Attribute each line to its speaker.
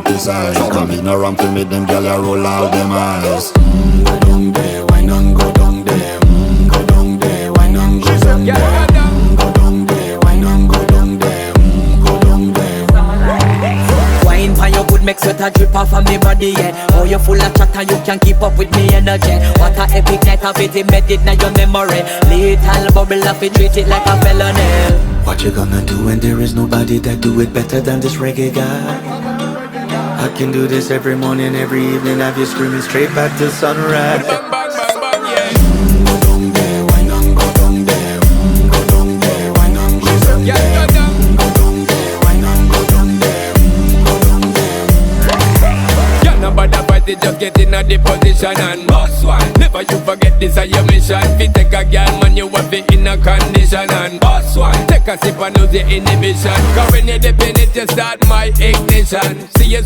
Speaker 1: precise. Come in around to make them gyal a roll out them eyes. Go down there, why not go down there? Go down there, why not go down there? Go down there, why not go down there? Go down there.
Speaker 2: Wine pan your good, make sweat a drip off of me body, yeah. Oh, you full of chatter, you can't keep up with me energy. What a epic night of it, embedded in your memory. Little bubble of it, treat it like a felony.
Speaker 3: What you gonna do when there is nobody that do it better than this reggae guy? I can do this every morning, every evening, have you screaming straight back to sunrise.
Speaker 1: Go down there, why not go down there? Go down there, why not go down there? Go down there, why not go down there? Go down there.
Speaker 4: Can't nobody fight it, just get in a the position and boss one. Never you forget this is your mission. If you take a girl, man, you have it in a condition and boss one. Take a sip and lose your inhibition. Cause when you dip in it, you start my ignition. See you